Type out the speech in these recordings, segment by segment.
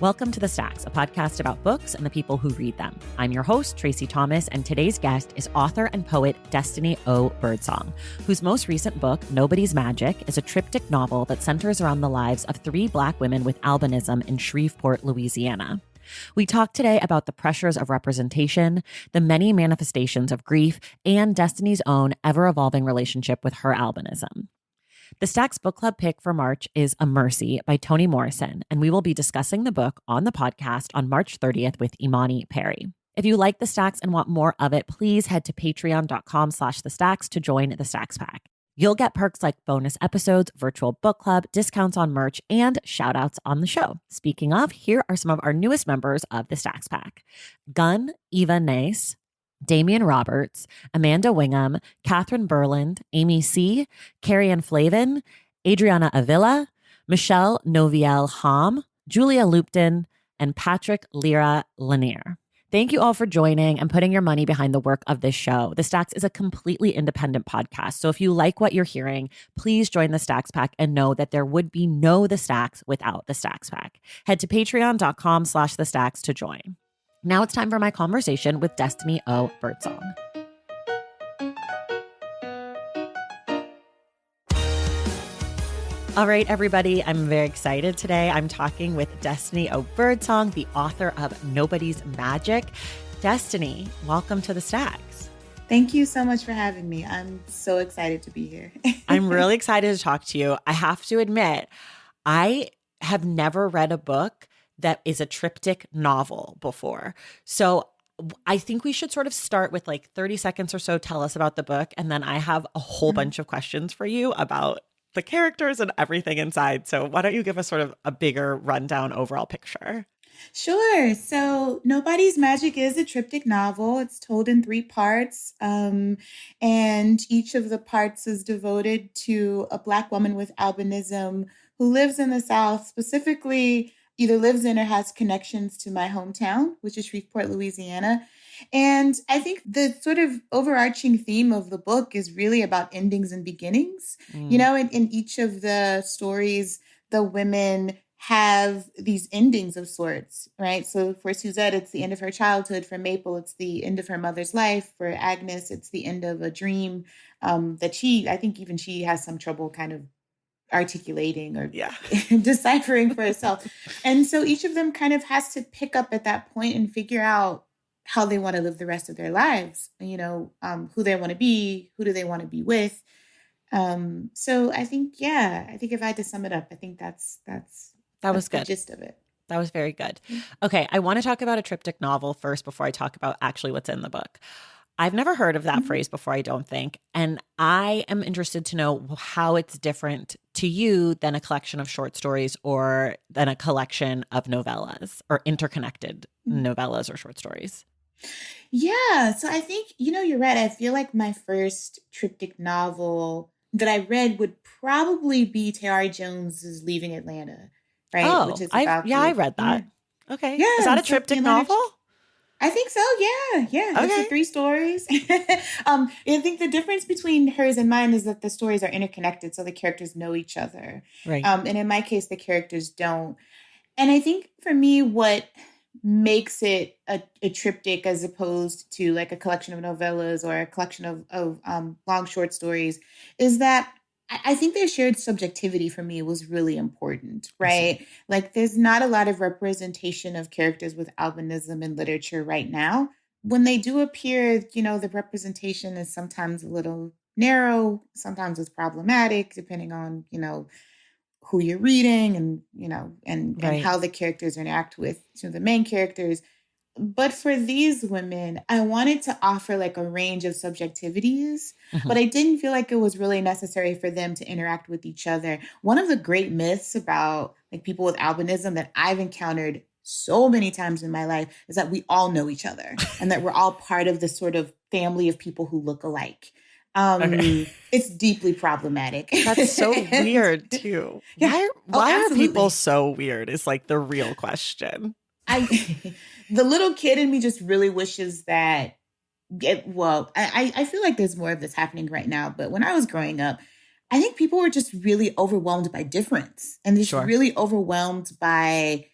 Welcome to The Stacks, a podcast about books and the people who read them. I'm your host, Tracy Thomas, and today's guest is author and poet Destiny O. Birdsong, whose most recent book, Nobody's Magic, is a triptych novel that centers around the lives of 3 Black women with albinism in Shreveport, Louisiana. We talk today about the pressures of representation, the many manifestations of grief, and Destiny's own ever-evolving relationship with her albinism. The Stacks Book Club pick for March is A Mercy by Toni Morrison, and we will be discussing the book on the podcast on March 30th with Imani Perry. If you like The Stacks and want more of it, please head to patreon.com/thestacks to join the Stacks Pack. You'll get perks like bonus episodes, virtual book club, discounts on merch, and shout outs on the show. Speaking of, here are some of our newest members of the Stacks Pack. Gunn, Eva Nace, Damian Roberts, Amanda Wingham, Catherine Burland, Amy C., Carrie Ann Flavin, Adriana Avila, Michelle Noviel Hom, Julia Lupton, and Patrick Lyra Lanier. Thank you all for joining and putting your money behind the work of this show. The Stacks is a completely independent podcast, so if you like what you're hearing, please join the Stacks Pack and know that there would be no The Stacks without the Stacks Pack. Head to patreon.com/thestacks to join. Now it's time for my conversation with Destiny O. Birdsong. All right, everybody, I'm very excited today. I'm talking with Destiny O. Birdsong, the author of Nobody's Magic. Destiny, welcome to the Stacks. Thank you so much for having me. I'm so excited to be here. I'm really excited to talk to you. I have to admit, I have never read a book that is a triptych novel before. So I think we should sort of start with like 30 seconds or so. Tell us about the book. And then I have a whole bunch of questions for you about the characters and everything inside. So why don't you give us sort of a bigger rundown overall picture? Sure. So Nobody's Magic is a triptych novel. It's told in 3 parts. And each of the parts is devoted to a Black woman with albinism who lives in the South, specifically either lives in or has connections to my hometown, which is Shreveport, Louisiana. And I think the sort of overarching theme of the book is really about endings and beginnings. You know, in each of the stories, the women have these endings of sorts, right? So for Suzette, it's the end of her childhood. For Maple, it's the end of her mother's life. For Agnes, it's the end of a dream that I think even she has some trouble kind of articulating or deciphering for herself. And so each of them kind of has to pick up at that point and figure out how they want to live the rest of their lives, you know, who they want to be, who do they want to be with. So I think if I had to sum it up, I think that was good. The gist of it. That was very good. Okay. I want to talk about a triptych novel first before I talk about actually what's in the book. I've never heard of that phrase before, I don't think. And I am interested to know how it's different to you than a collection of short stories or than a collection of novellas or interconnected novellas or short stories. Yeah. So I think, you're right. I feel like my first triptych novel that I read would probably be Tayari Jones's Leaving Atlanta, right? Oh, Which is I read that. Okay. Yeah. Is that a triptych novel? I think so. Yeah. Okay. It's 3 stories. I think the difference between hers and mine is that the stories are interconnected. So the characters know each other. Right. And in my case, the characters don't. And I think for me, what makes it a triptych as opposed to like a collection of novellas or a collection of long short stories is that I think their shared subjectivity for me was really important, right? Like there's not a lot of representation of characters with albinism in literature right now. When they do appear, the representation is sometimes a little narrow, sometimes it's problematic, depending on, who you're reading and how the characters interact with the main characters. But for these women, I wanted to offer like a range of subjectivities, but I didn't feel like it was really necessary for them to interact with each other. One of the great myths about like people with albinism that I've encountered so many times in my life is that we all know each other and that we're all part of this sort of family of people who look alike. It's deeply problematic. That's so weird too. Yeah. Why are people so weird is like the real question. The little kid in me just really wishes that, I feel like there's more of this happening right now. But when I was growing up, I think people were just really overwhelmed by difference and just really overwhelmed by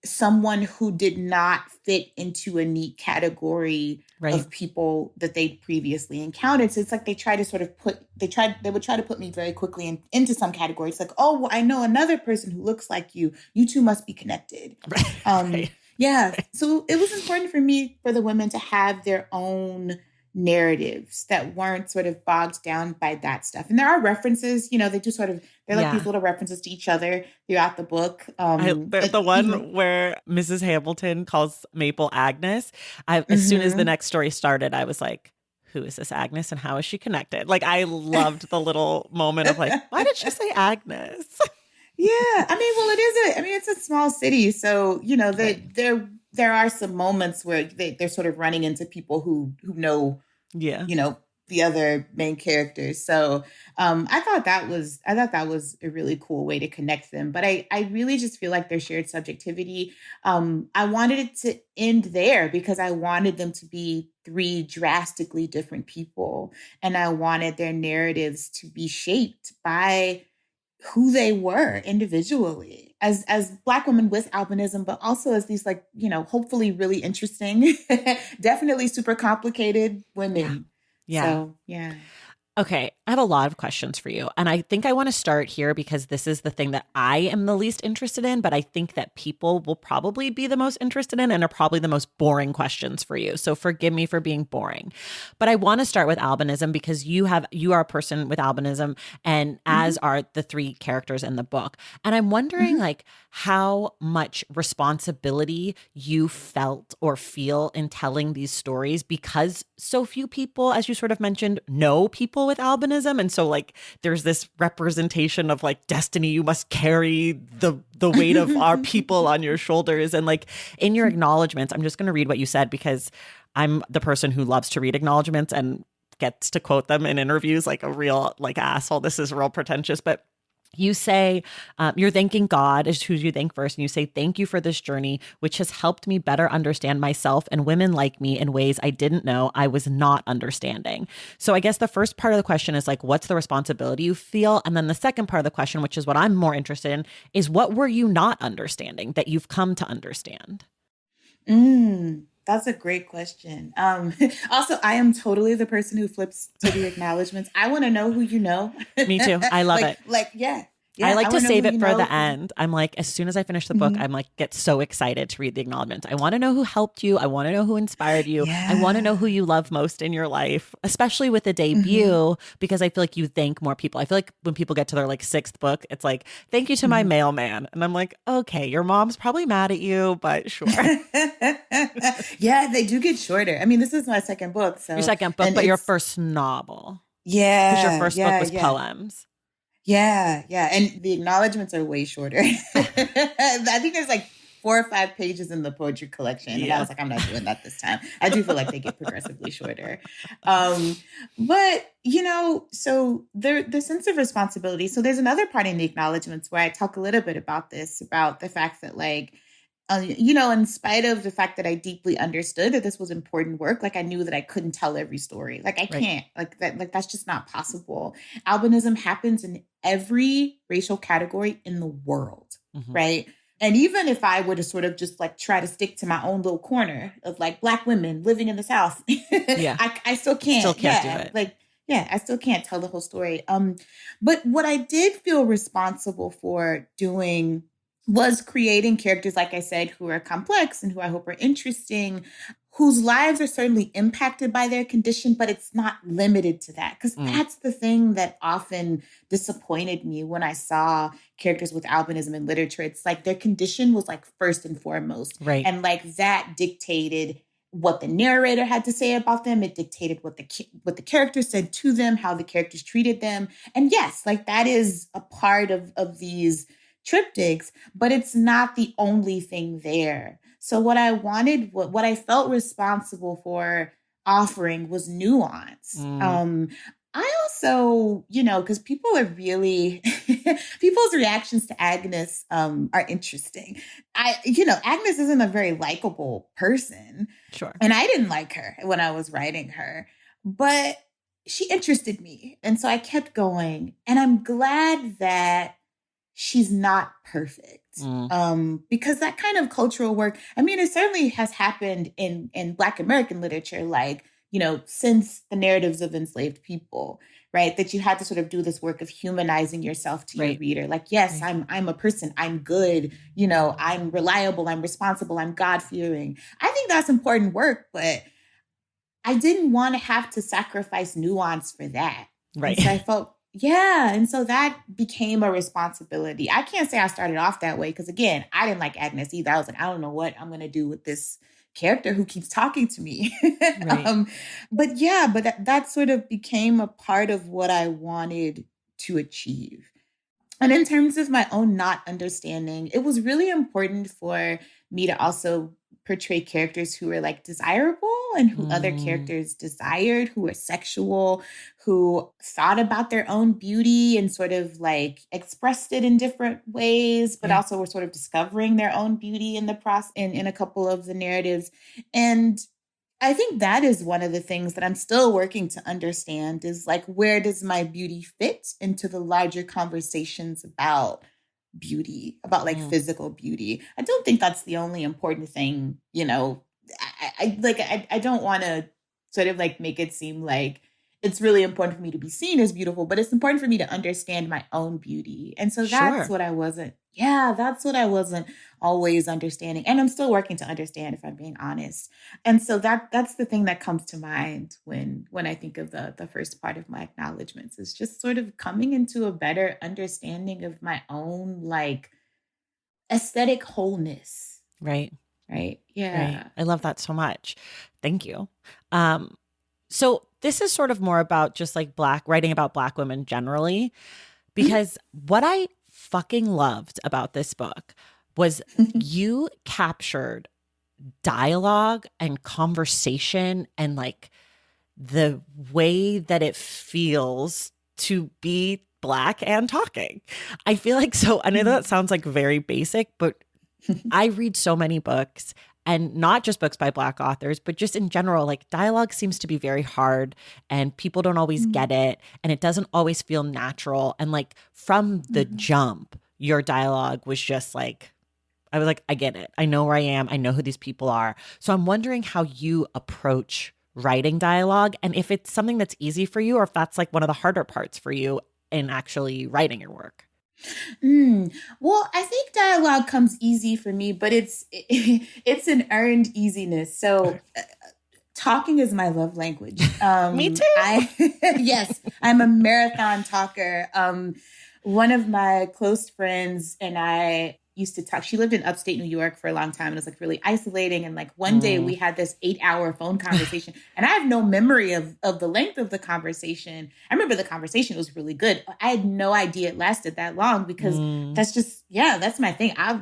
someone who did not fit into a neat category Right. of people that they'd previously encountered. So it's like they would try to put me very quickly into some category. It's like, oh, well, I know another person who looks like you two must be connected. Right. Yeah. So it was important for me for the women to have their own narratives that weren't sort of bogged down by that stuff. And there are references, they do they're like these little references to each other throughout the book. The one where Mrs. Hamilton calls Maple Agnes, as soon as the next story started, I was like, who is this Agnes and how is she connected? Like, I loved the little moment of like, why did she say Agnes? Yeah. I mean, well, it's a small city. So, Right. there are some moments where they're sort of running into people who know, Yeah. the other main characters. So I thought that was a really cool way to connect them. But I really just feel like their shared subjectivity. I wanted it to end there because I wanted them to be three drastically different people, and I wanted their narratives to be shaped by who they were individually as Black women with albinism, but also as these hopefully really interesting, definitely super complicated women. Yeah. So yeah. Okay, I have a lot of questions for you. And I think I want to start here because this is the thing that I am the least interested in, but I think that people will probably be the most interested in and are probably the most boring questions for you. So forgive me for being boring. But I want to start with albinism because you are a person with albinism, and as are the three characters in the book. And I'm wondering like how much responsibility you felt or feel in telling these stories because so few people, as you sort of mentioned, know people with albinism. And so like there's this representation of like destiny, you must carry the weight of our people on your shoulders. And like in your acknowledgments, I'm just going to read what you said because I'm the person who loves to read acknowledgments and gets to quote them in interviews like a real like asshole. This is real pretentious, but you say you're thanking God is who you thank first. And you say, thank you for this journey, which has helped me better understand myself and women like me in ways I didn't know I was not understanding. So I guess the first part of the question is like, what's the responsibility you feel? And then the second part of the question, which is what I'm more interested in, is what were you not understanding that you've come to understand? That's a great question. Also, I am totally the person who flips to the acknowledgments. I want to know who you know. Me too. I love it. Yeah. I Yeah. like I to want to know save who it you for know. the end. I'm like, as soon as I finish the book, Mhm. I'm like, get so excited to read the acknowledgments. I want to know who helped you. I want to know who inspired you. I want to know Yeah. who you love most in your life, especially with the Mhm. debut, because I feel like you thank more people. I feel like when people get to their like sixth book, it's like, thank you to my Mhm. mailman. And I'm like, okay, your mom's probably mad at you, but sure. Yeah, they do get shorter. I mean, this is my second book, Your so second book, and but your it's first novel, because your yeah, first book yeah, was yeah. poems. Yeah, yeah. And the acknowledgments are way shorter. I think there's like 4 or 5 pages in the poetry collection. And I Yeah. was like, I'm not doing that this time. I do feel like they get progressively shorter. Um, but so the sense of responsibility. So there's another part in the acknowledgments where I talk a little bit about this, about the fact that like in spite of the fact that I deeply understood that this was important work, like I knew that I couldn't tell every story. Like I Right. can't, like that's just not possible. Albinism happens in every racial category in the world, Mhm. right? And even if I were to sort of just like try to stick to my own little corner of like Black women living in the South, Yeah. I still Still can't. can't do Yeah, it. like yeah, I still can't tell the whole story. But what I did feel responsible for doing was creating characters, like I said, who are complex and who I hope are interesting, whose lives are certainly impacted by their condition, but it's not limited to that. Because Mm. that's the thing that often disappointed me when I saw characters with albinism in literature. It's like their condition was like first and foremost. Right. And like that dictated what the narrator had to say about them. It dictated what the characters said to them, how the characters treated them. And yes, like that is a part of these triptychs, but it's not the only thing there. So what I felt responsible for offering was nuance. Mm. I also, because people are really people's reactions to Agnes are interesting. Agnes isn't a very likable person, Sure. and I didn't like her when I was writing her, but she interested me, and so I kept going. And I'm glad that she's not perfect. Mm. Because that kind of cultural work, I mean, it certainly has happened in Black American literature, like, since the narratives of enslaved people, right? That you had to sort of do this work of humanizing yourself to your Right. reader. Like, yes, Right. I'm a person, I'm good, I'm reliable, I'm responsible, I'm God-fearing. I think that's important work, but I didn't want to have to sacrifice nuance for that. And Right. so I felt, yeah. And so that became a responsibility. I can't say I started off that way because, again, I didn't like Agnes either. I was like, I don't know what I'm going to do with this character who keeps talking to me. Right. But yeah, but that sort of became a part of what I wanted to achieve. And in terms of my own not understanding, it was really important for me to also portray characters who were like desirable and who other Mm. characters desired, who were sexual, who thought about their own beauty and sort of like expressed it in different ways, but Yeah. also were sort of discovering their own beauty in the process in a couple of the narratives. And I think that is one of the things that I'm still working to understand is like, where does my beauty fit into the larger conversations about beauty, about like Mm. physical beauty? I don't think that's the only important thing, I don't want to sort of like make it seem like it's really important for me to be seen as beautiful, but it's important for me to understand my own beauty. And so Sure. that's what I wasn't always understanding. And I'm still working to understand, if I'm being honest. And so that's the thing that comes to mind when I think of the first part of my acknowledgments is just sort of coming into a better understanding of my own like aesthetic wholeness. Right. Right. Right. Yeah. I love that so much. Thank you. Um, so this is sort of more about just like writing about Black women generally, because what I fucking loved about this book was you captured dialogue and conversation and like the way that it feels to be Black and talking. I feel like, so I know that sounds like very basic, but I read so many books, and not just books by Black authors, but just in general, like dialogue seems to be very hard and people don't always get it. And it doesn't always feel natural. And like from the jump, your dialogue was just like, I was like, I get it. I know where I am. I know who these people are. So I'm wondering how you approach writing dialogue and if it's something that's easy for you or if that's like one of the harder parts for you in actually writing your work. Well, I think dialogue comes easy for me, but it's an earned easiness. So talking is my love language. Me too. I yes, I'm a marathon talker. One of my close friends and I used to talk. She lived in upstate New York for a long time and it was like really isolating. And like one day Mm. we had this 8-hour phone conversation and I have no memory of the length of the conversation. I remember the conversation was really good. I had no idea it lasted that long because Mm. that's just, yeah, that's my thing. I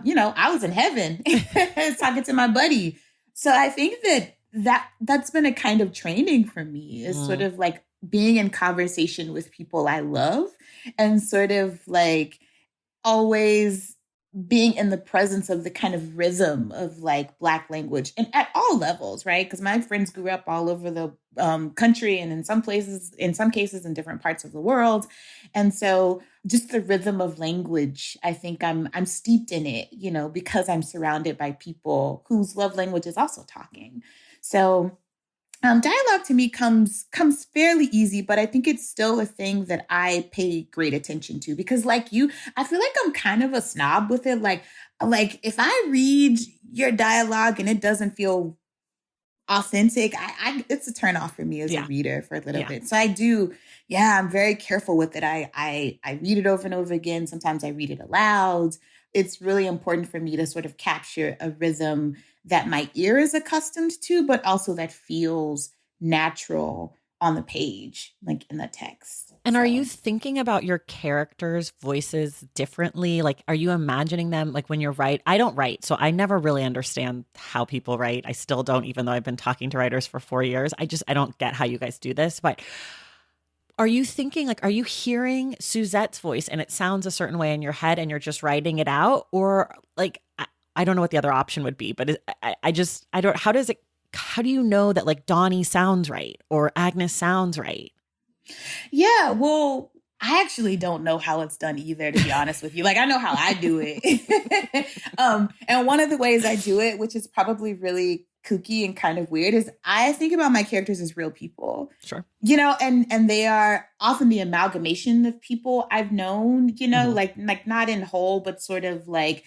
was in heaven talking to my buddy. So I think that's been a kind of training for me is sort Mm. of like being in conversation with people I love and sort of like always being in the presence of the kind of rhythm of like Black language and at all levels, right? Because my friends grew up all over the country and in some cases, in different parts of the world. And so just the rhythm of language, I think I'm steeped in it, because I'm surrounded by people whose love language is also talking. So dialogue to me comes fairly easy, but I think it's still a thing that I pay great attention to because, like you, I feel like I'm kind of a snob with it. Like if I read your dialogue and it doesn't feel authentic, it's a turn off for me as a Yeah. reader for a little Yeah. bit. So I do, yeah, I'm very careful with it. I read it over and over again. Sometimes I read it aloud. It's really important for me to sort of capture a rhythm that my ear is accustomed to, but also that feels natural on the page, like in the text. And are you So. thinking about your characters' voices differently? Like, are you imagining them like when you're I don't write, so I never really understand how people write. I still don't, even though I've been talking to writers for 4 years. I don't get how you guys do this. But are you thinking like, are you hearing Suzette's voice and it sounds a certain way in your head and you're just writing it out? Or like, I don't know what the other option would be, but I don't, how do you know that like Donnie sounds right or Agnes sounds right? Yeah, well, I actually don't know how it's done either, to be honest with you. Like, I know how I do it. And one of the ways I do it, which is probably really kooky and kind of weird, is I think about my characters as real people. Sure. You know, and they are often the amalgamation of people I've known, you know, like not in whole, but sort of like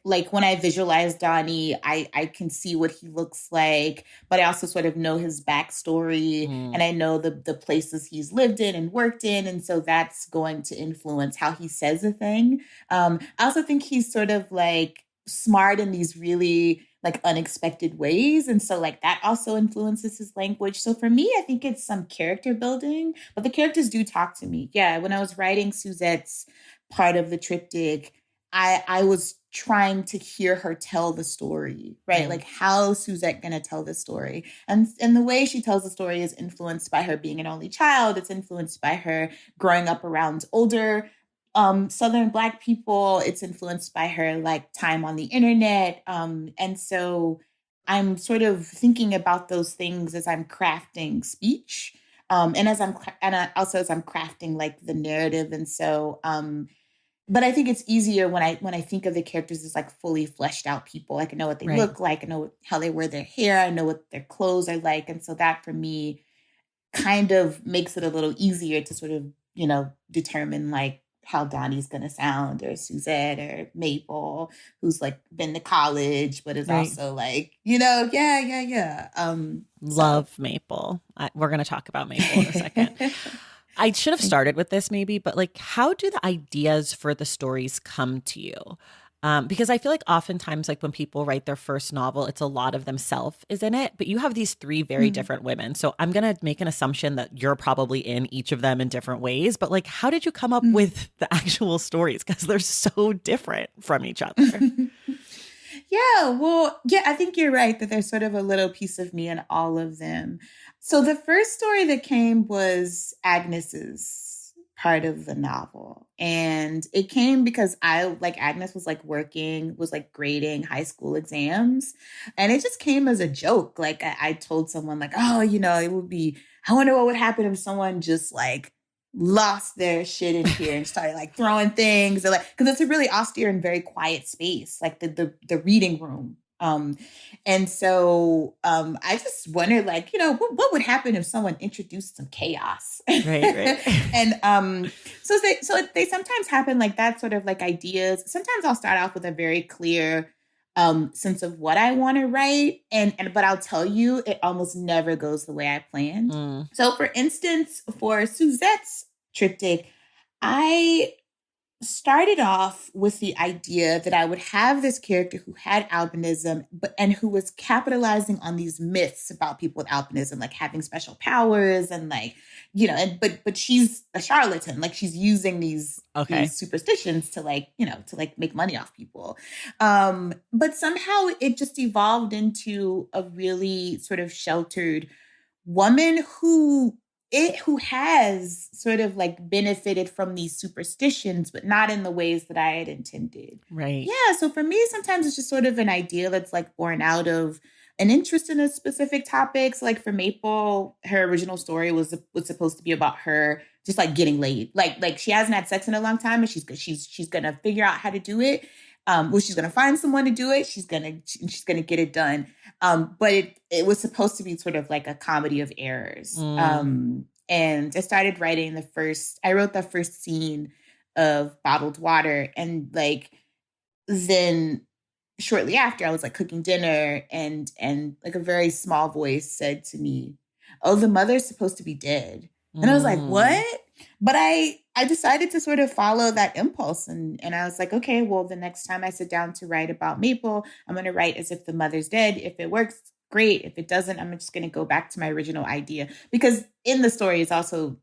when I visualize Donnie, I can see what he looks like, but I also sort of know his backstory and I know the places he's lived in and worked in. And so that's going to influence how he says a thing. I also think he's sort of like smart in these really like unexpected ways. And so like that also influences his language. So for me, I think it's some character building, but the characters do talk to me. Yeah. When I was writing Suzette's part of the triptych, I was trying to hear her tell the story, right? Like how is Suzette going to tell the story? And the way she tells the story is influenced by her being an only child. It's influenced by her growing up around older Southern Black people. It's influenced by her like time on the internet. And so I'm sort of thinking about those things as I'm crafting speech. And also as I'm crafting like the narrative. And so but I think it's easier when I think of the characters as like fully fleshed out people. Like I know what they look like, I know how they wear their hair, I know what their clothes are like. And so that for me kind of makes it a little easier to sort of, you know, determine like how Donnie's gonna sound, or Suzette or Maple, who's like been to college, but is also like, you know, yeah. Love Maple. We're gonna talk about Maple in a second. I should have started with this maybe, but like, how do the ideas for the stories come to you? Because I feel like oftentimes, like when people write their first novel, it's a lot of themselves is in it, but you have these three very different women. So I'm going to make an assumption that you're probably in each of them in different ways, but like, how did you come up with the actual stories? Because they're so different from each other. Yeah, well, yeah, I think you're right that there's sort of a little piece of me in all of them. So the first story that came was Agnes's part of the novel. And it came because Agnes was like was like grading high school exams. And it just came as a joke. Like I told someone like, oh, you know, I wonder what would happen if someone just like lost their shit in here and started like throwing things, or like, because it's a really austere and very quiet space, like the reading room. And so I just wondered, like, you know, what would happen if someone introduced some chaos? Right. And so they sometimes happen like that, sort of like ideas. Sometimes I'll start off with a very clear sense of what I want to write. But I'll tell you, it almost never goes the way I planned. So for instance, for Suzette's triptych, I started off with the idea that I would have this character who had albinism, and who was capitalizing on these myths about people with albinism, like having special powers and like, you know, but she's a charlatan, like she's using these superstitions to like, you know, to like make money off people. But somehow it just evolved into a really sort of sheltered woman who has sort of like benefited from these superstitions, but not in the ways that I had intended. Right. Yeah. So for me, sometimes it's just sort of an idea that's like born out of an interest in a specific topic. So like for Maple, her original story was supposed to be about her just like getting laid. Like she hasn't had sex in a long time, and she's gonna figure out how to do it. She's gonna find someone to do it. She's gonna get it done. But it was supposed to be sort of like a comedy of errors. And I started writing I wrote the first scene of Bottled Water. And like, then shortly after, I was like cooking dinner, and like a very small voice said to me, oh, the mother's supposed to be dead. And I was like, what? But I decided to sort of follow that impulse. And I was like, okay, well, the next time I sit down to write about Maple, I'm going to write as if the mother's dead. If it works, great. If it doesn't, I'm just going to go back to my original idea. Because in the story,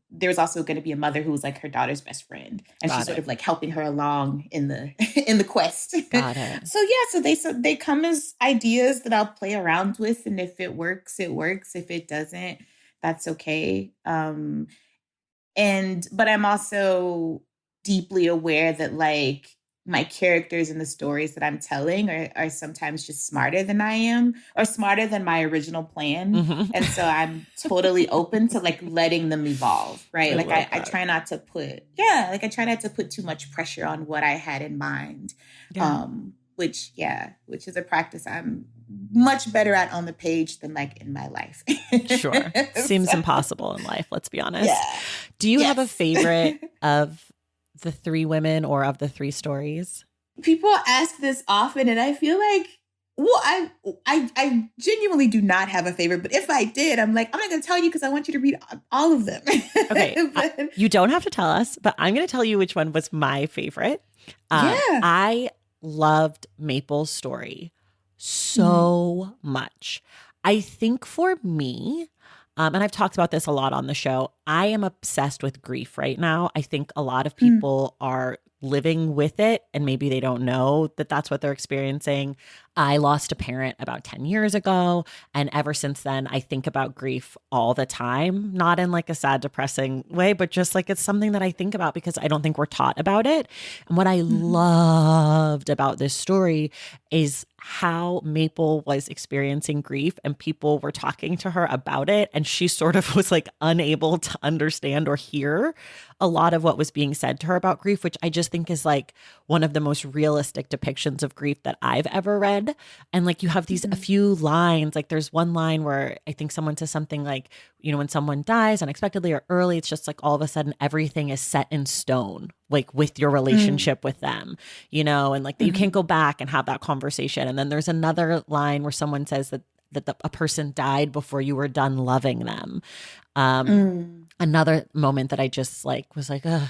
there's also going to be a mother who was like her daughter's best friend. And she's sort of like helping her along in the quest. Got it. So yeah, so they come as ideas that I'll play around with. And if it works, it works. If it doesn't, that's okay. But I'm also deeply aware that like my characters and the stories that I'm telling are sometimes just smarter than I am, or smarter than my original plan. Mm-hmm. And so I'm totally open to like letting them evolve, right? I Like love I that. try not to put, yeah, like I try not to put too much pressure on what I had in mind. Yeah. Which is a practice I'm much better at on the page than like in my life. Sure. Seems So, impossible in life, let's be honest. yeah. Do you have a Yes. favorite of the three women or of the three stories? People ask this often, and I feel like, well, I genuinely do not have a favorite, but if I did, I'm like, I'm not going to tell you because I want you to read all of them. Okay. But, You don't have to tell us, but I'm going to tell you which one was my favorite. yeah. I loved Maple's story Mhm. so much. I think for me, and I've talked about this a lot on the show, I am obsessed with grief right now. I think a lot of Mm. people are living with it and maybe they don't know that that's what they're experiencing. I lost a parent about 10 years ago. And ever since then, I think about grief all the time, not in like a sad, depressing way, but just like it's something that I think about because I don't think we're taught about it. And what I Mhm. loved about this story is how Maple was experiencing grief and people were talking to her about it. And she sort of was like unable to understand or hear a lot of what was being said to her about grief, which I just think is like one of the most realistic depictions of grief that I've ever read. And like you have these a Mhm. few lines, like there's one line where I think someone says something like, you know, when someone dies unexpectedly or early, it's just like all of a sudden everything is set in stone, like with your Mm. relationship with them, you know, and like that you can't Mhm. go back and have that conversation. And then there's another line where someone says that a person died before you were done loving them. Um, Mm. Another moment that I just like was like, ugh,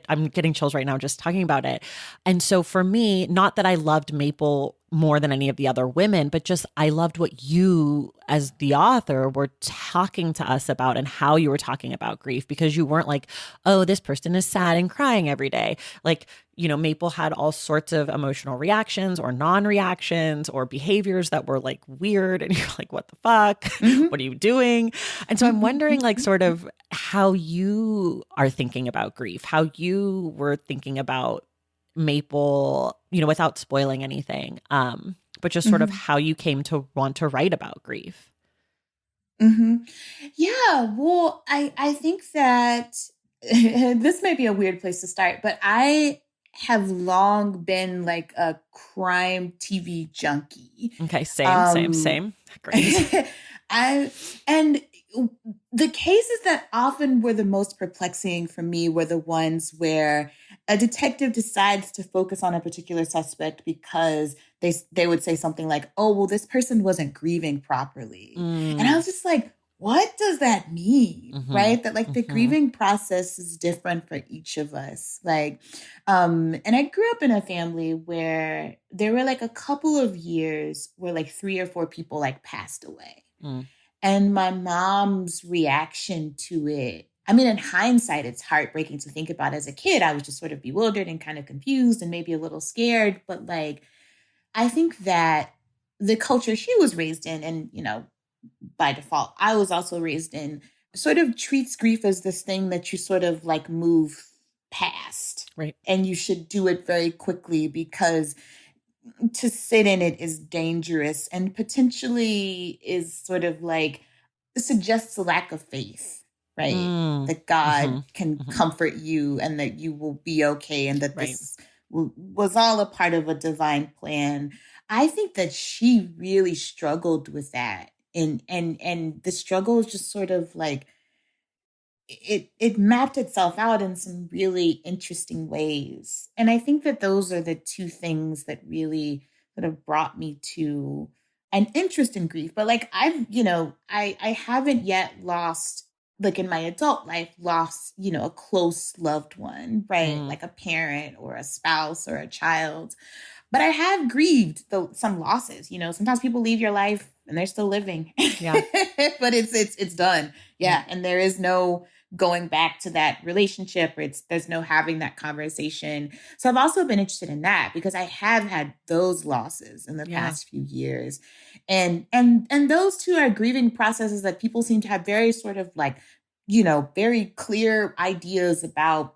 I'm getting chills right now just talking about it. And so for me, not that I loved Maple more than any of the other women, but just I loved what you as the author were talking to us about and how you were talking about grief, because you weren't like, oh, this person is sad and crying every day. Like, you know, Maple had all sorts of emotional reactions or non-reactions or behaviors that were like weird. And you're like, what the fuck? Mhm. What are you doing? And so I'm Mhm. wondering, like, Mhm. sort of how you are thinking about grief, how you were thinking about Maple, you know, without spoiling anything, but just sort of Mhm. how you came to want to write about grief. Mhm. Yeah, well, I think that this may be a weird place to start, but I have long been like a crime TV junkie. Okay, same, same, Um same. Great. I and the cases that often were the most perplexing for me were the ones where a detective decides to focus on a particular suspect because they would say something like, "Oh, well, this person wasn't grieving properly," and I Mm, was just like, "What does that mean?" mm-hmm, Right? That like the mm-hmm, grieving process is different for each of us. Like, and I grew up in a family where there were like a couple of years where like three or four people like passed away. mm, And my mom's reaction to it, I mean, in hindsight, it's heartbreaking to think about. As a kid, I was just sort of bewildered and kind of confused and maybe a little scared. But like, I think that the culture she was raised in, and, you know, by default, I was also raised in, sort of treats grief as this thing that you sort of like move past. right. And you should do it very quickly because to sit in it is dangerous and potentially is sort of like suggests a lack of faith, right? Mm, That God mm-hmm, can mm-hmm, comfort you and that you will be okay and that right. this was all a part of a divine plan. I think that she really struggled with that. And the struggle is just sort of like it mapped itself out in some really interesting ways. And I think that those are the two things that really sort of brought me to an interest in grief. But like I've, you know, I haven't yet lost, like in my adult life, lost, you know, a close loved one, right? Mm, Like a parent or a spouse or a child. But I have grieved some losses. You know, sometimes people leave your life and they're still living, yeah, but it's done. yeah, Yeah, and there is no going back to that relationship. Or there's no having that conversation. So I've also been interested in that because I have had those losses in the yeah. past few years, and those two are grieving processes that people seem to have very sort of like very clear ideas about,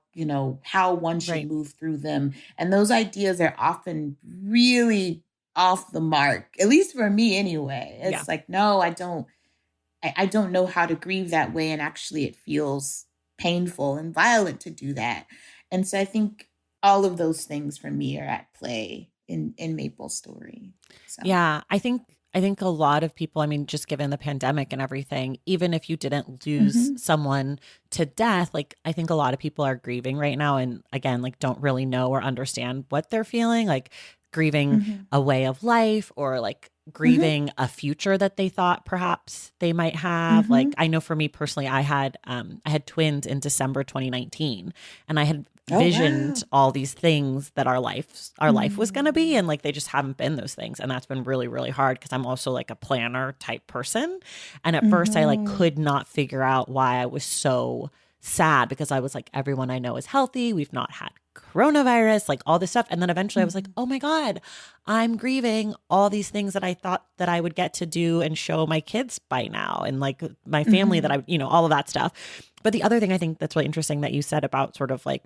how one should Right. move through them. And those ideas are often really off the mark, at least for me anyway. Yeah. It's like, no, I don't know how to grieve that way. And actually, it feels painful and violent to do that. And so I think all of those things for me are at play in Maple's story. So, Yeah, I think a lot of people, I mean, just given the pandemic and everything, even if you didn't lose hmm someone to death, like I think a lot of people are grieving right now and again, like don't really know or understand what they're feeling, like grieving hmm a way of life or like hmm grieving a future that they thought perhaps they might have. hmm Like I know for me personally, I had twins in December 2019 and I had Oh, wow. visioned all these things that our life was going to be, Mm. and like they just haven't been those things, and that's been really really hard because I'm also like a planner type person, and at first I like Mhm. could not figure out why I was so sad because I was like, everyone I know is healthy, we've not had coronavirus, like all this stuff, and then eventually I was like, Mhm. oh my god, I'm grieving all these things that I thought that I would get to do and show my kids by now, and like my family that Mhm. I, all of that stuff. But the other thing I think that's really interesting that you said about sort of like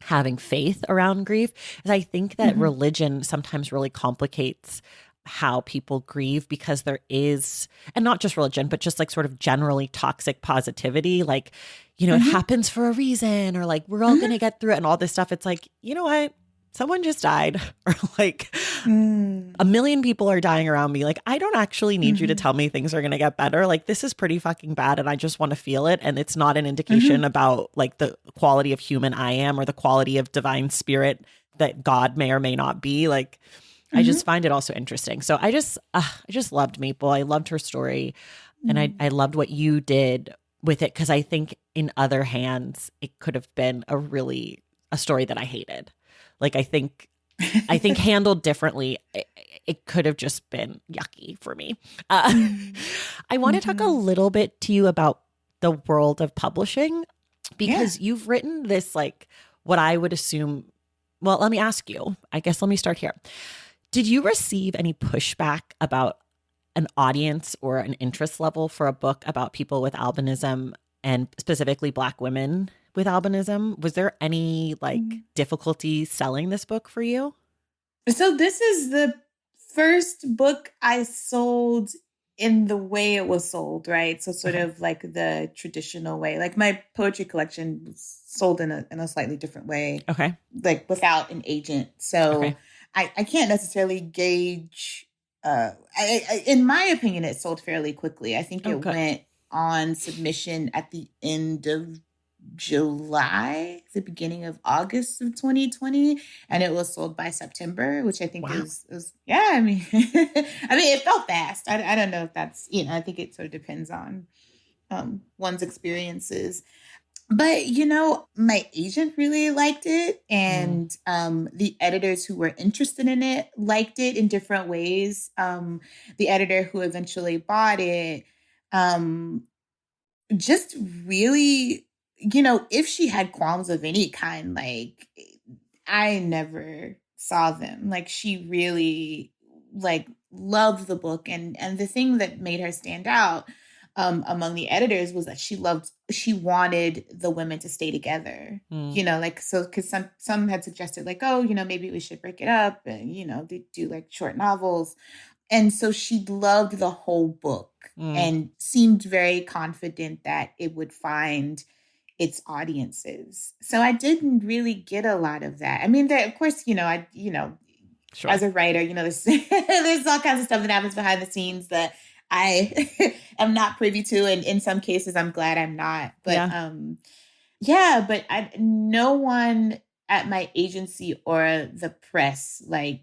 having faith around grief is I think that Mhm. religion sometimes really complicates how people grieve because there is, and not just religion, but just like sort of generally toxic positivity. Like, it Mhm. happens for a reason, or like we're all going Mhm. to get through it and all this stuff. It's like, you know what? Someone just died, or like Mm. a million people are dying around me. Like, I don't actually need you to Mhm. tell me things are going to get better. Like, this is pretty fucking bad. And I just want to feel it. And it's not an indication Mhm. about like the quality of human I am or the quality of divine spirit that God may or may not be. Like, I just Mhm. find it also interesting. So I just loved Maple. I loved her story. And I Mm. loved what you did with it. Cause I think in other hands, it could have been a story that I hated. Like, I think handled differently, it could have just been yucky for me. Uh, Mm. I want to talk a Mhm. little bit to you about the world of publishing Yeah. because you've written this, like, what I would assume. Well, let me ask you. I guess let me start here. Did you receive any pushback about an audience or an interest level for a book about people with albinism and specifically Black women with albinism? Was there any like Mm. difficulty selling this book for you? So this is the first book I sold in the way it was sold, right? So sort Okay. of like the traditional way. Like my poetry collection was sold in a slightly different way, Okay. like without an agent. So Okay. I can't necessarily gauge in my opinion, it sold fairly quickly. I think Oh, it good. went on submission at the end of July, the beginning of August of 2020, and it was sold by September, which I think Wow. is yeah. I mean, I mean, it felt fast. I don't know if that's I think it sort of depends on one's experiences. But my agent really liked it, Mm. and the editors who were interested in it liked it in different ways. The editor who eventually bought it. Um, just really, if she had qualms of any kind, like I never saw them. Like she really like loved the book, and the thing that made her stand out among the editors was that she wanted the women to stay together. Mm. Like so because some had suggested like, oh, maybe we should break it up and they do like short novels. And so she loved the whole book Mm. and seemed very confident that it would find its audiences. So I didn't really get a lot of that. I mean, there, of course, Sure. as a writer, there's there's all kinds of stuff that happens behind the scenes that I am not privy to, and in some cases, I'm glad I'm not. But Yeah. yeah, but no one at my agency or the press like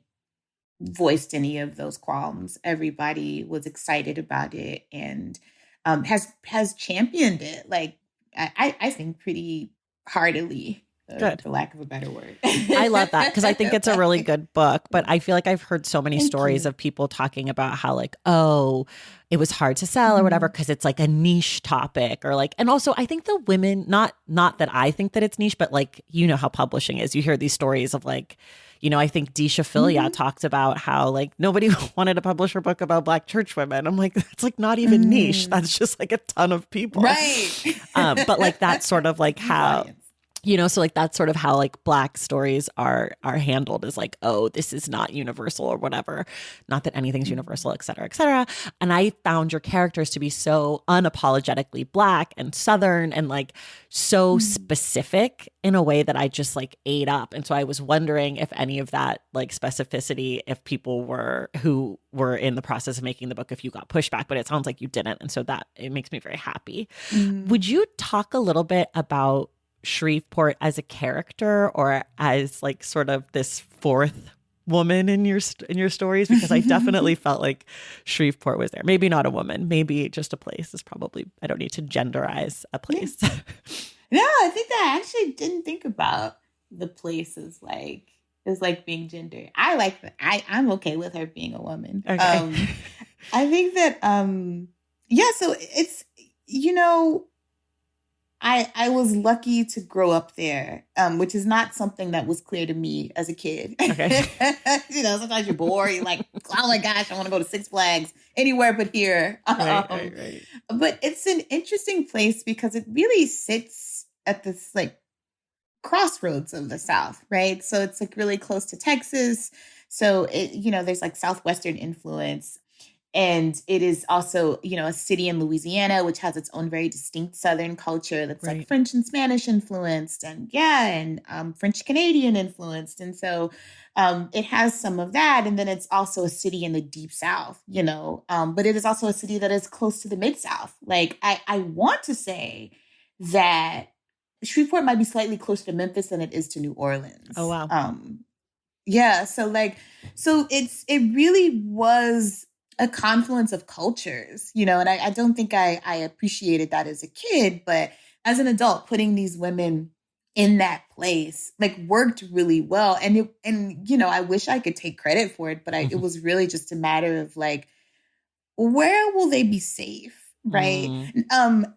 voiced any of those qualms. Everybody was excited about it and has championed it like I think pretty heartily. Good. for lack of a better word. I love that because I think it's a really good book, but I feel like I've heard so many Thank stories you. of people talking about how like, oh, it was hard to sell or whatever because it's like a niche topic or like, and also I think the women, not that I think that it's niche, but like, you know how publishing is. You hear these stories of like, you know, I think Disha Philia talked about how like nobody wanted to publish her book about Black church women. I'm like, that's like not even niche. That's just like a ton of people. Right. But like that's sort of like how, audience. you know, so like that's sort of how like Black stories are handled is like, oh, this is not universal or whatever. Not that anything's universal, et cetera, et cetera. And I found your characters to be so unapologetically Black and Southern and like so specific in a way that I just like ate up. And so I was wondering if any of that like specificity, if people who were in the process of making the book, if you got pushback, but it sounds like you didn't. And so that it makes me very happy. Would you talk a little bit about Shreveport as a character or as like sort of this fourth woman in your stories? Because I definitely felt like Shreveport was there. Maybe not a woman, maybe just a place is probably, I don't need to genderize a place. No, I think that I actually didn't think about the place as like being gender. I like that. I'm okay with her being a woman. Okay. I think that so it's, you know, I was lucky to grow up there, which is not something that was clear to me as a kid. Okay. You know, sometimes you're bored. You're like, oh my gosh, I want to go to Six Flags anywhere but here. Right. But it's an interesting place because it really sits at this like crossroads of the South, right? So it's like really close to Texas. So it, you know, there's like Southwestern influence. And it is also, you know, a city in Louisiana, which has its own very distinct Southern culture that's like French and Spanish influenced and French Canadian influenced. And so it has some of that. And then it's also a city in the deep South, you know, but it is also a city that is close to the Mid-South. Like I want to say that Shreveport might be slightly closer to Memphis than it is to New Orleans. Oh, wow. So it really was a confluence of cultures, you know, and I don't think I appreciated that as a kid, but as an adult, putting these women in that place like worked really well. And you know, I wish I could take credit for it, but it was really just a matter of like, where will they be safe? Right.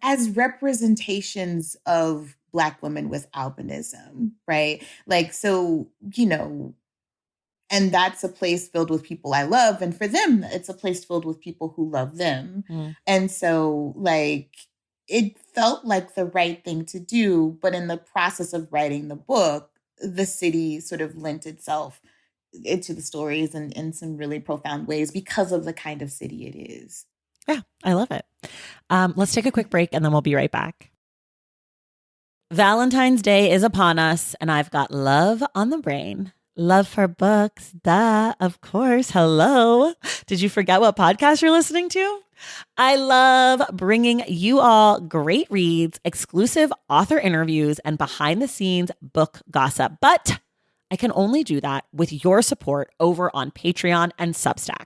As representations of Black women with albinism, right? Like, so, you know, and that's a place filled with people I love. And for them, it's a place filled with people who love them. And so like, it felt like the right thing to do. But in the process of writing the book, the city sort of lent itself into the stories in some really profound ways because of the kind of city it is. Yeah, I love it. Let's take a quick break and then we'll be right back. Valentine's Day is upon us and I've got love on the brain. Love for books. Duh, of course. Hello. Did you forget what podcast you're listening to? I love bringing you all great reads, exclusive author interviews, and behind the scenes book gossip. But I can only do that with your support over on Patreon and Substack.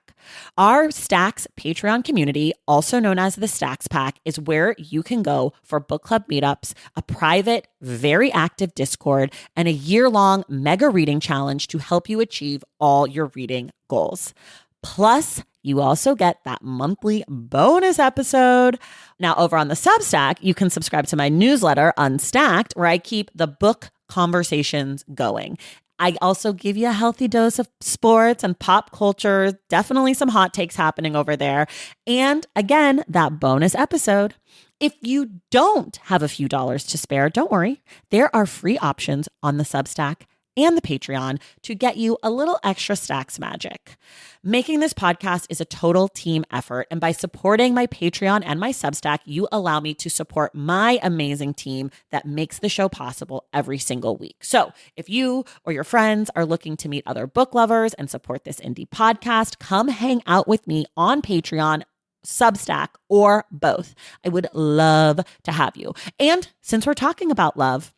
Our Stacks Patreon community, also known as the Stacks Pack, is where you can go for book club meetups, a private, very active Discord, and a year-long mega reading challenge to help you achieve all your reading goals. Plus, you also get that monthly bonus episode. Now, over on the Substack, you can subscribe to my newsletter, Unstacked, where I keep the book conversations going. I also give you a healthy dose of sports and pop culture, definitely some hot takes happening over there. And again, that bonus episode. If you don't have a few dollars to spare, don't worry. There are free options on the Substack and the Patreon to get you a little extra Stacks magic. Making this podcast is a total team effort, and by supporting my Patreon and my Substack, you allow me to support my amazing team that makes the show possible every single week. So if you or your friends are looking to meet other book lovers and support this indie podcast, come hang out with me on Patreon, Substack, or both. I would love to have you. And since we're talking about love,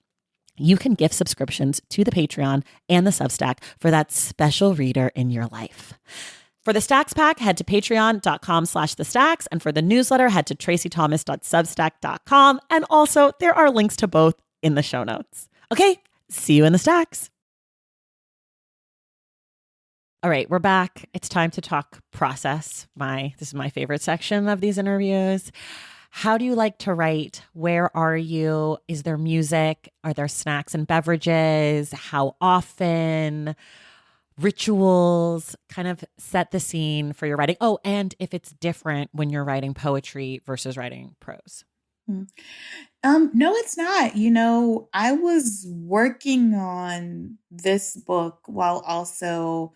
you can gift subscriptions to the Patreon and the Substack for that special reader in your life. For the Stacks Pack, head to patreon.com/thestacks. And for the newsletter, head to tracythomas.substack.com. And also, there are links to both in the show notes. Okay, See you in the stacks. All right, we're back. It's time to talk process. This is my favorite section of these interviews. How do you like to write? Where are you? Is there music? Are there snacks and beverages? How often? Rituals? Kind of set the scene for your writing. Oh, and if it's different when you're writing poetry versus writing prose. No, it's not. I was working on this book while also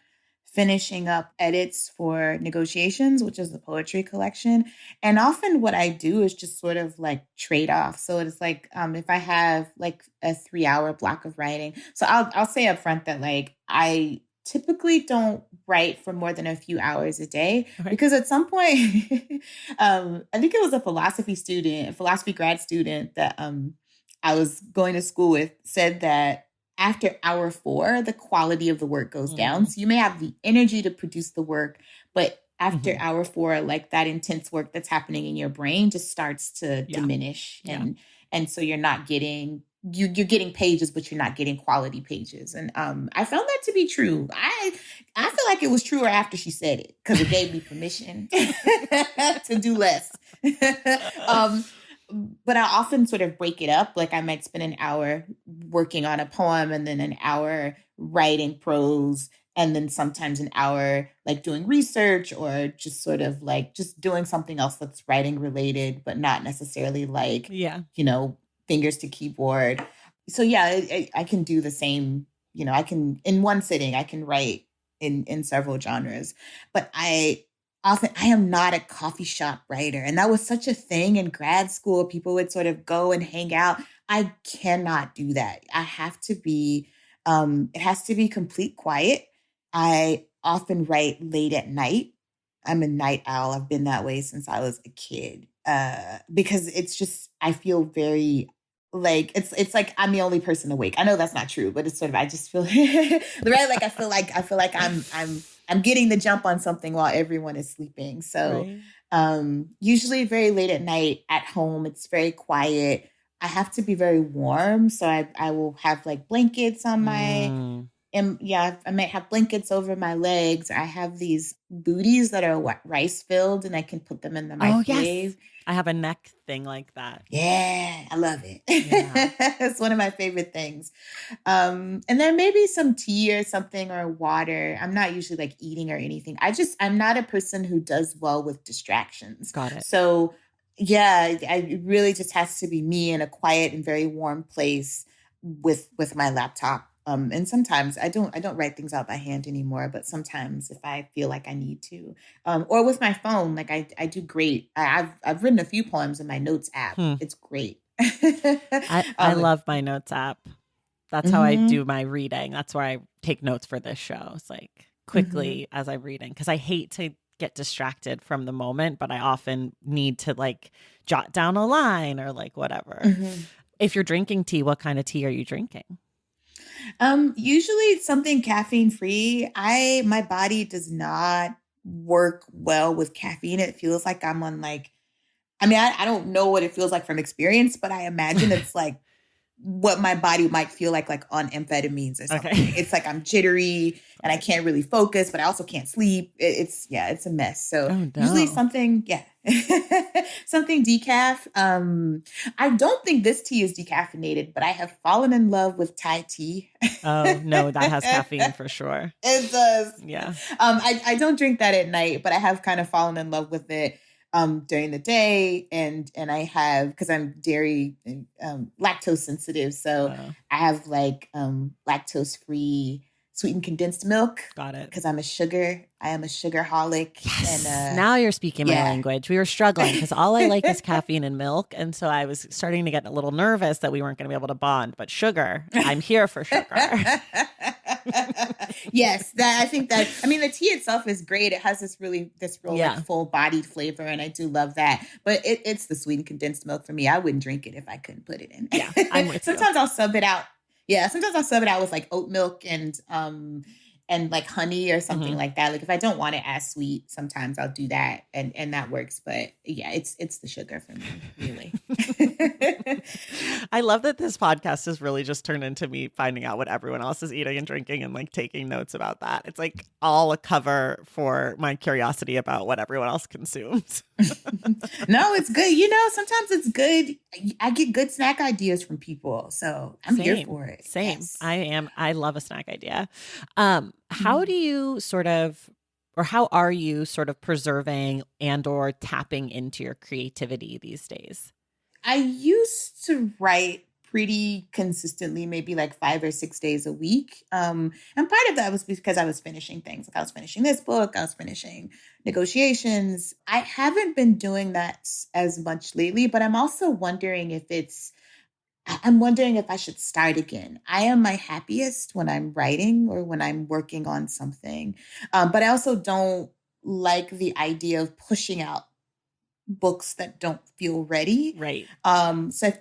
finishing up edits for Negotiations, which is the poetry collection. And often what I do is just sort of like trade off. So it's like if I have like a 3-hour block of writing. So I'll say up front that like I typically don't write for more than a few hours a day because at some point I think it was a philosophy grad student that I was going to school with said that after hour 4, the quality of the work goes down. So you may have the energy to produce the work, but after hour 4, like that intense work that's happening in your brain just starts to diminish. And so you're not getting, you're getting pages, but you're not getting quality pages. And I found that to be true. I feel like it was truer after she said it because it gave me permission to do less. But I often sort of break it up. Like I might spend an hour working on a poem and then an hour writing prose and then sometimes an hour like doing research or just sort of like just doing something else that's writing related, but not necessarily like, fingers to keyboard. So I can do the same, I can, in one sitting, I can write in several genres, but I am not a coffee shop writer. And that was such a thing in grad school. People would sort of go and hang out. I cannot do that. I have to be, it has to be complete quiet. I often write late at night. I'm a night owl. I've been that way since I was a kid. Because it's just, I feel very like, it's like I'm the only person awake. I know that's not true, but it's sort of, I just feel, right? Like, I feel like I'm getting the jump on something while everyone is sleeping. So usually very late at night at home, it's very quiet. I have to be very warm. So I will have like blankets on my, I might have blankets over my legs. I have these booties that are rice filled and I can put them in the microwave. Yes. I have a neck thing like that. Yeah, I love it. Yeah. It's one of my favorite things. And then maybe some tea or something or water. I'm not usually like eating or anything. I'm not a person who does well with distractions. Got it. So it really just has to be me in a quiet and very warm place with my laptop. And sometimes I don't write things out by hand anymore, but sometimes if I feel like I need to, or with my phone, like I do great. I've written a few poems in my notes app. It's great. I love my notes app. That's how I do my reading. That's where I take notes for this show. It's like quickly as I'm reading, because I hate to get distracted from the moment, but I often need to like jot down a line or like whatever. If you're drinking tea, what kind of tea are you drinking? Usually it's something caffeine free. My body does not work well with caffeine. It feels like I'm on like, I don't know what it feels like from experience, but I imagine it's like what my body might feel like on amphetamines or something. Okay. It's like I'm jittery and I can't really focus, but I also can't sleep. It's a mess. So usually something, something decaf. I don't think this tea is decaffeinated, but I have fallen in love with Thai tea. Oh no, that has caffeine for sure. It does. Yeah. I don't drink that at night, but I have kind of fallen in love with it during the day, and I have, because I'm dairy and lactose sensitive, so I have like lactose free sweetened condensed milk. Got it. Because I am a sugarholic. Yes. And now you're speaking my language. We were struggling because all I like is caffeine and milk, and so I was starting to get a little nervous that we weren't going to be able to bond. But sugar, I'm here for sugar. Yes, the tea itself is great. It has this real like, full-bodied flavor, and I do love that. But it's the sweetened condensed milk for me. I wouldn't drink it if I couldn't put it in. Yeah, I'm with Sometimes I'll sub it out. Yeah, sometimes I'll sub it out with like oat milk and and like honey or something Mhm. like that. Like if I don't want it as sweet, sometimes I'll do that and that works. But yeah, it's the sugar for me, really. I love that this podcast has really just turned into me finding out what everyone else is eating and drinking and like taking notes about that. It's like all a cover for my curiosity about what everyone else consumes. No, it's good. You know, sometimes it's good. I get good snack ideas from people. So I'm here Same, for it. same. Yes. I love a snack idea. How do Mhm. you sort of, or how are you sort of preserving and or tapping into your creativity these days? I used to write pretty consistently, maybe like 5 or 6 days a week. And part of that was because I was finishing things. Like I was finishing this book, I was finishing negotiations. I haven't been doing that as much lately, but I'm also wondering if I'm wondering if I should start again. I am my happiest when I'm writing or when I'm working on something. But I also don't like the idea of pushing out books that don't feel ready. Right. So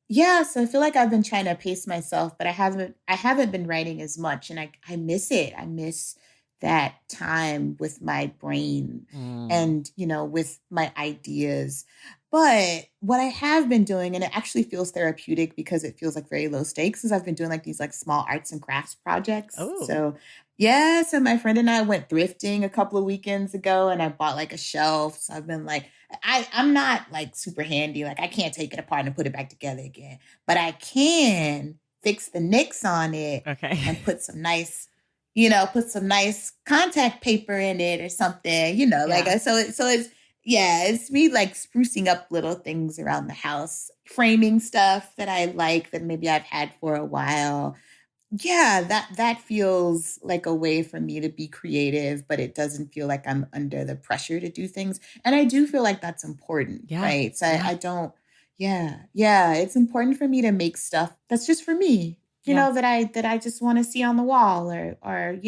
yeah, so I feel like I've been trying to pace myself, but I haven't been writing as much and I miss it. I miss that time with my brain Mm, and, with my ideas. But what I have been doing, and it actually feels therapeutic because it feels like very low stakes, is I've been doing like these like small arts and crafts projects. oh, So yeah, so my friend and I went thrifting a couple of weekends ago and I bought like a shelf. So I've been like, I'm not like super handy. Like I can't take it apart and put it back together again, but I can fix the nicks on it okay. and put some nice contact paper in it or something, like Yeah. so it's yeah, it's me like sprucing up little things around the house, framing stuff that I like that maybe I've had for a while. Yeah, that feels like a way for me to be creative, but it doesn't feel like I'm under the pressure to do things. And I do feel like that's important, Yeah. right? So Yeah. I don't, yeah, it's important for me to make stuff that's just for me, Yeah. that I just want to see on the wall or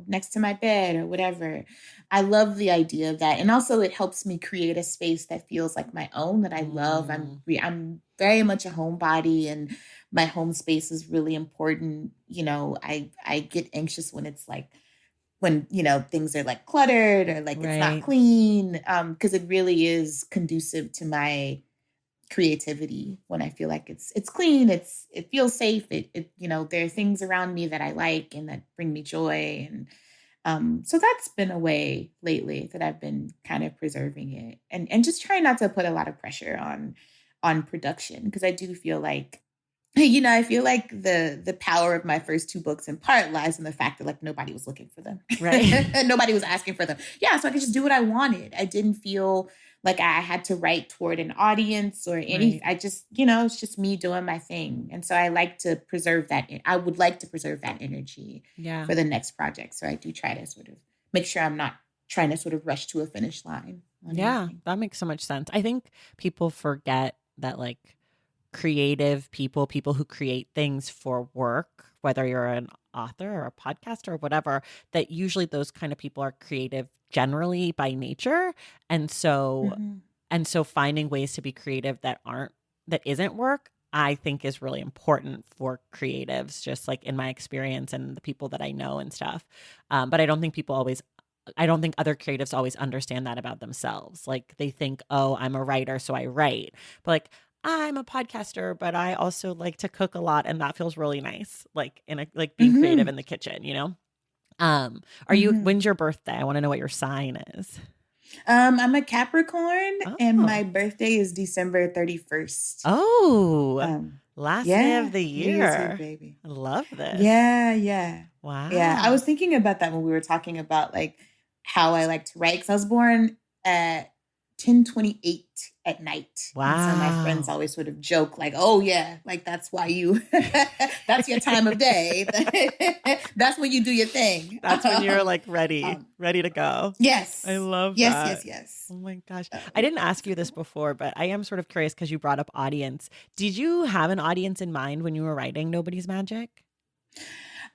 next to my bed or whatever. I love the idea of that, and also it helps me create a space that feels like my own that I love. Mm, I'm very much a homebody, and my home space is really important. I get anxious when it's like when things are like cluttered or like it's not right. clean, because it really is conducive to my creativity when I feel like it's clean, it feels safe, there are things around me that I like and that bring me joy. And so that's been a way lately that I've been kind of preserving it and just trying not to put a lot of pressure on production, because I do feel like I feel like the power of my first two books in part lies in the fact that like nobody was looking for them. Right. Nobody was asking for them. Yeah, so I could just do what I wanted. I didn't feel like I had to write toward an audience or anything. Right. I just, it's just me doing my thing. And so I like to preserve that. I would like to preserve that energy Yeah. for the next project. So I do try to sort of make sure I'm not trying to sort of rush to a finish line on Yeah. anything. That makes so much sense. I think people forget that like creative people, people who create things for work, whether you're an author or a podcaster or whatever, that usually those kind of people are creative generally by nature. And so Hmm. and so finding ways to be creative that isn't work, I think is really important for creatives, just like in my experience and the people that I know and stuff. But I don't think other creatives always understand that about themselves. Like they think, oh, I'm a writer, so I write. But like, I'm a podcaster, but I also like to cook a lot, and that feels really nice. Like like being creative Hmm. in the kitchen, Are you? Hmm. When's your birthday? I want to know what your sign is. I'm a Capricorn and Oh, my birthday is December 31st. oh, Um, last day of yeah, the New Year's Eve, year. baby. I love this. Yeah, yeah. Yeah. I Wow. was thinking about that when we were talking about like how I like to write. Because I was born at 10:28 at night. And so my friends Wow. always sort of joke, like, oh yeah, like that's why that's your time of day. That's when you do your thing. That's when you're like ready, Um, ready to go. I yes. love Yes, yes, that. yes. Oh my gosh. I Um, didn't ask you this before, but I am sort of curious because you brought up audience. Did you have an audience in mind when you were writing Nobody's Magic?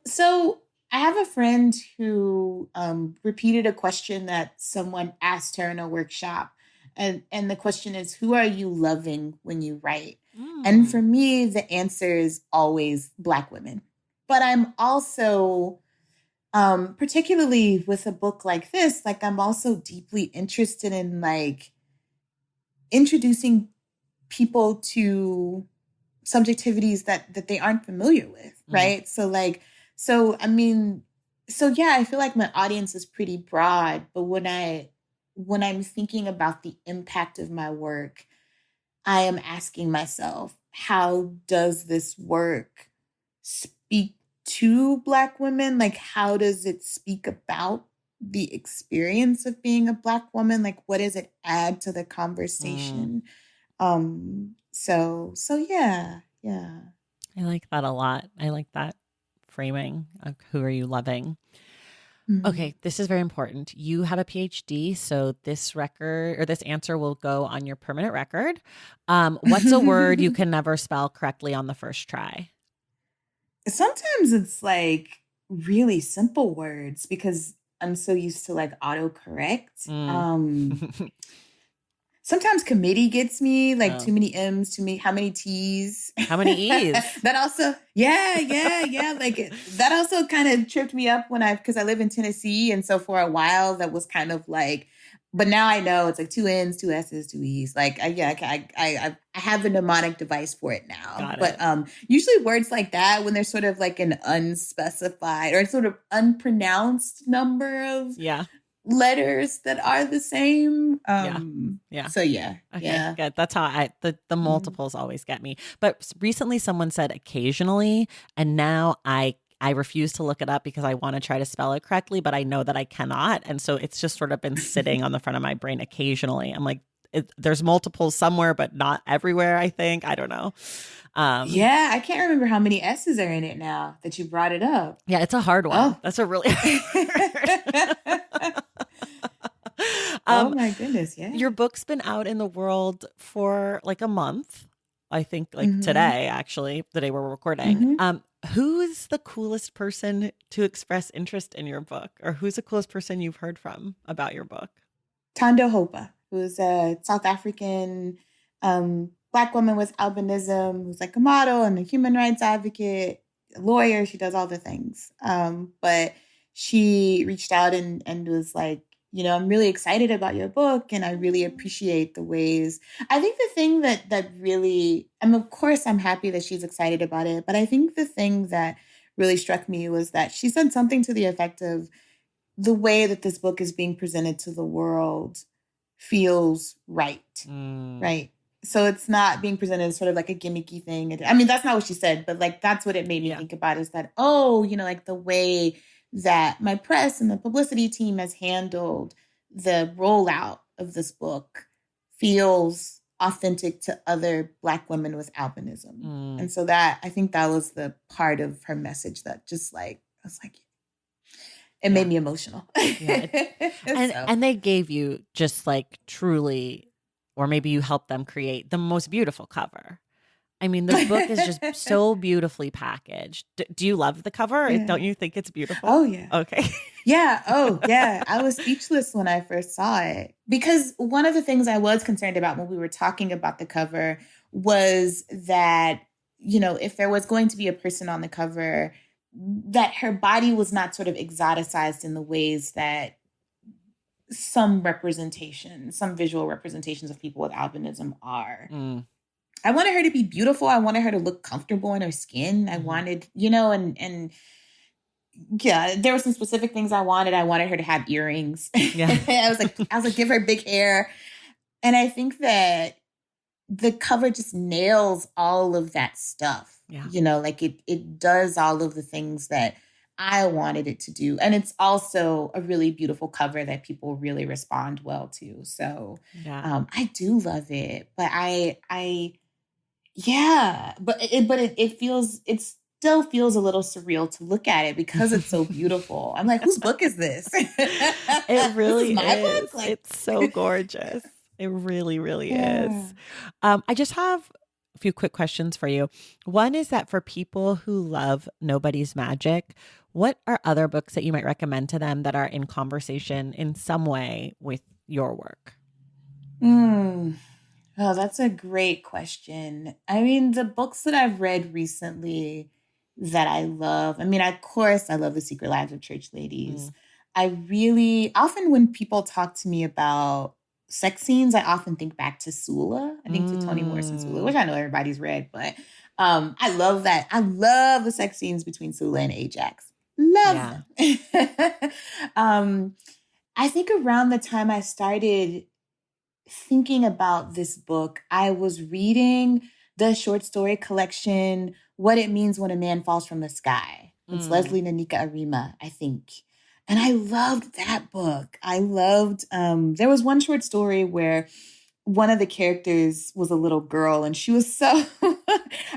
So I have a friend who repeated a question that someone asked her in a workshop. And the question is, who are you loving when you write? And for Mm. me, the answer is always Black women. But I'm also particularly with a book like this, like I'm also deeply interested in like introducing people to subjectivities that they aren't familiar with, Mm. right? So like, so I mean, so yeah, I feel like my audience is pretty broad, but when I'm thinking about the impact of my work, I am asking myself, how does this work speak to Black women? Like, how does it speak about the experience of being a Black woman? Like, what does it add to the Mm. conversation? So yeah, yeah. I like that a lot. I like that framing of who are you loving. Mhm. Okay, this is very important. You have a PhD, so this record or this answer will go on your permanent record. What's a word you can never spell correctly on the first try? Sometimes it's like really simple words because I'm so used to like autocorrect. Mm. Sometimes committee gets me, like Oh. too many M's, too many, how many T's. How many E's? That also, yeah. Like that also kind of tripped me up because I live in Tennessee. And so for a while, that was kind of like, but now I know it's like two N's, two S's, two E's. Like, I have a mnemonic device for it now. Got But it. usually words like that, when there's sort of like an unspecified or sort of unpronounced number of Yeah. letters that are the same. Yeah. Yeah. So yeah, Okay, yeah. good. That's how the Mm. multiples always get me. But recently someone said occasionally, and now I refuse to look it up because I want to try to spell it correctly, but I know that I cannot. And so it's just sort of been sitting on the front of my brain occasionally. I'm like, there's multiples somewhere, but not everywhere, I think. I don't know. Um, Yeah, I can't remember how many S's are in it now that you brought it up. yeah, it's a hard one. Oh. That's a really Oh um, my goodness, yeah. your book's been out in the world for like a month. I think like Mm-hmm. today, actually, the day we're recording. Mm-hmm. Who's the coolest person to express interest in your book, or who's the coolest person you've heard from about your book? Tondo Hopa, who's a South African Black woman with albinism, who's like a model and a human rights advocate, a lawyer. She does all the things. But she reached out and was like, I'm really excited about your book and I really appreciate the ways. I think the thing that really, of course I'm happy that she's excited about it, but I think the thing that really struck me was that she said something to the effect of, the way that this book is being presented to the world feels right. Mm, Right. So it's not being presented as sort of like a gimmicky thing. I mean, that's not what she said, but like that's what it made me yeah. think about, is that, oh, like the way that my press and the publicity team has handled the rollout of this book feels authentic to other Black women with albinism. Mm, And so that, I think that was the part of her message that just like, I was like, it made yeah. me emotional. Yeah. And So and they gave you just like truly, or maybe you helped them create the most beautiful cover. I mean, this book is just so beautifully packaged. Do you love the cover? yeah. Don't you think it's beautiful? Oh yeah. Okay. Yeah. Oh yeah. I was speechless when I first saw it, because one of the things I was concerned about when we were talking about the cover was that, if there was going to be a person on the cover, that her body was not sort of exoticized in the ways that some visual representations of people with albinism are. Mm, I wanted her to be beautiful. I wanted her to look comfortable in her skin. I mhm. wanted, and yeah, there were some specific things I wanted. I wanted her to have earrings. Yeah. I was like, give her big hair. And I think that the cover just nails all of that stuff. Yeah. Like it does all of the things that I wanted it to do. And it's also a really beautiful cover that people really respond well to. So Yeah. I do love it. But yeah, it still feels a little surreal to look at it because it's so beautiful. I'm like, whose book is this? It This is really my book? is. Like, It's so gorgeous. It really, really yeah. is. I just have a few quick questions for you. One is that for people who love Nobody's Magic, what are other books that you might recommend to them that are in conversation in some way with your work? Mm. Oh, that's a great question. I mean, the books that I've read recently, that I love. I mean, of course, I love The Secret Lives of Church Ladies. I really often, when people talk to me about sex scenes, I often think back to Sula. I think to Toni Morrison's Sula, which I know everybody's read, but I love that. I love the sex scenes between Sula and Ajax. Love them. I think around the time I started thinking about this book, I was reading the short story collection, What It Means When a Man Falls from the Sky. It's Leslie Nanika Arima, I think. And I loved that book. I loved, there was one short story where one of the characters was a little girl and she was so,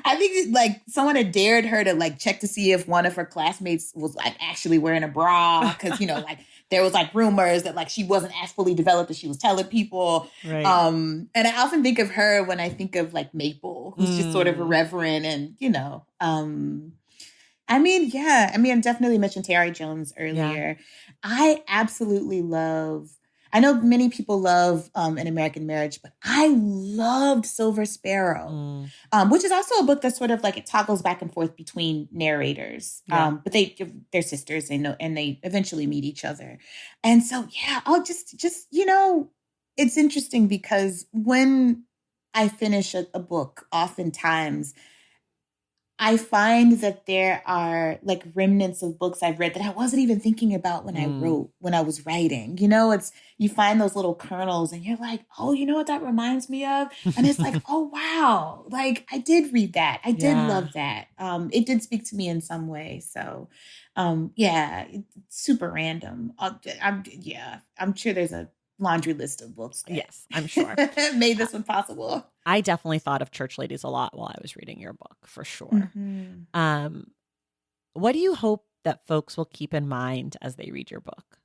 I think like someone had dared her to like check to see if one of her classmates was like actually wearing a bra. Cause like there was like rumors that like she wasn't as fully developed as she was telling people. Right. And I often think of her when I think of like Maple, who's just sort of irreverent and, I definitely mentioned Terry Jones earlier. Yeah. I absolutely love, I know many people love An American Marriage, but I loved Silver Sparrow, which is also a book that sort of like it toggles back and forth between narrators. Yeah. But they're sisters, they know, and they eventually meet each other. And so, yeah, I'll just it's interesting because when I finish a book, oftentimes I find that there are like remnants of books I've read that I wasn't even thinking about when I was writing. You find those little kernels and you're like, oh, you know what that reminds me of? And it's like, oh, wow. Like I did read that. I did love that. It did speak to me in some way. So, it's super random. I'm sure there's a laundry list of books. Yes, I'm sure. Made this one possible. I definitely thought of Church Ladies a lot while I was reading your book, for sure. Mm-hmm. What do you hope that folks will keep in mind as they read your book?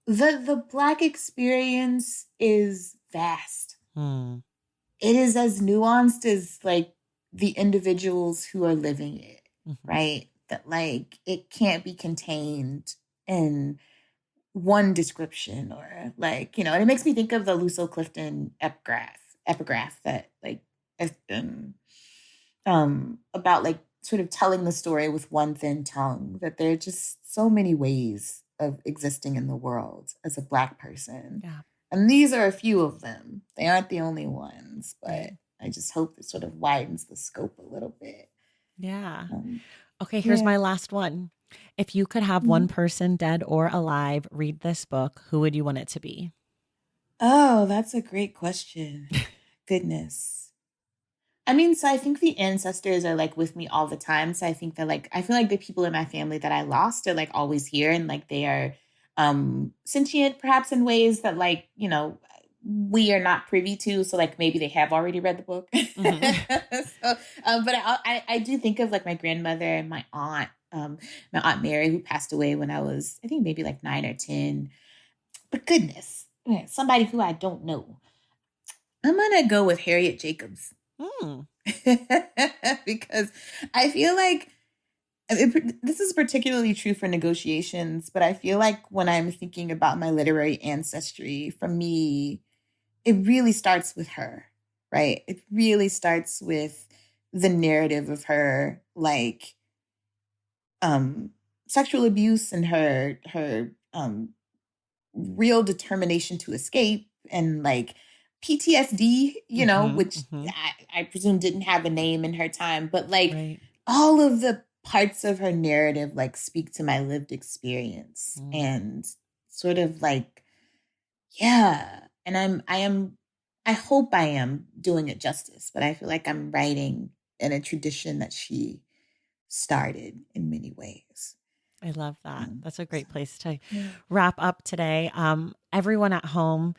The Black experience is vast. It is as nuanced as like the individuals who are living it, right? That like it can't be contained in one description or like, and it makes me think of the Lucille Clifton epigraph that like about like sort of telling the story with one thin tongue, that there are just so many ways of existing in the world as a Black person. Yeah. And these are a few of them. They aren't the only ones, but I just hope it sort of widens the scope a little bit. Yeah. Okay, here's my last one. If you could have one person, dead or alive, read this book, who would you want it to be? Oh, that's a great question. Goodness. So I think the ancestors are like with me all the time. So I think that like, I feel like the people in my family that I lost are like always here and like they are sentient perhaps in ways that like, we are not privy to. So like maybe they have already read the book. But I do think of like my grandmother and my Aunt Mary, who passed away when I was, I think maybe like 9 or 10. But goodness, somebody who I don't know. I'm going to go with Harriet Jacobs. Because I feel like this is particularly true for negotiations, but I feel like when I'm thinking about my literary ancestry, for me, it really starts with her, right? It really starts with the narrative of her, like, sexual abuse and her real determination to escape and like PTSD, which I presume didn't have a name in her time, but like all of the parts of her narrative like speak to my lived experience and sort of like, and I hope I am doing it justice, but I feel like I'm writing in a tradition that she started in many ways. I love that. That's a great place to wrap up today. Everyone at home,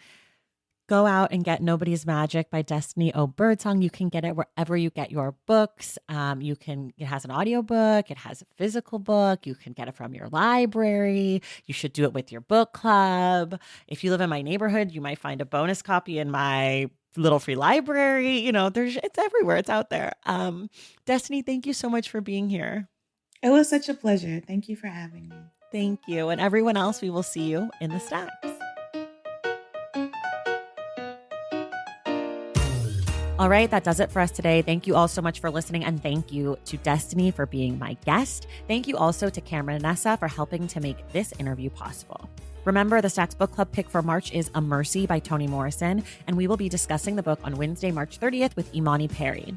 go out and get Nobody's Magic by Destiny O. Birdsong. You can get it wherever you get your books. It has an audiobook. It has a physical book. You can get it from your library. You should do it with your book club. If you live in my neighborhood, you might find a bonus copy in my little free library. It's everywhere. It's out there. Destiny, thank you so much for being here. It was such a pleasure. Thank you for having me. Thank you. And everyone else, we will see you in the stacks. All right, that does it for us today. Thank you all so much for listening, and thank you to Destiny for being my guest. Thank you also to Cameron and Nessa for helping to make this interview possible. Remember, the Stacks Book Club pick for March is A Mercy by Toni Morrison, and we will be discussing the book on Wednesday, March 30th with Imani Perry.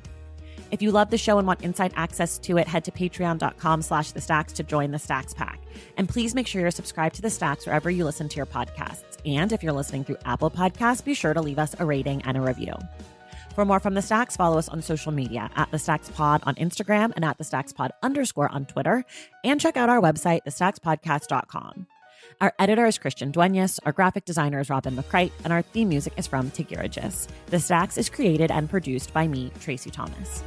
If you love the show and want inside access to it, head to patreon.com/The Stacks to join the Stacks Pack. And please make sure you're subscribed to the Stacks wherever you listen to your podcasts. And if you're listening through Apple Podcasts, be sure to leave us a rating and a review. For more from The Stacks, follow us on social media at The Stacks Pod on Instagram and at The Stacks Pod _ on Twitter. And check out our website, thestackspodcast.com. Our editor is Christian Duenas, our graphic designer is Robin McCrite, and our theme music is from Tigirigis. The Stacks is created and produced by me, Tracy Thomas.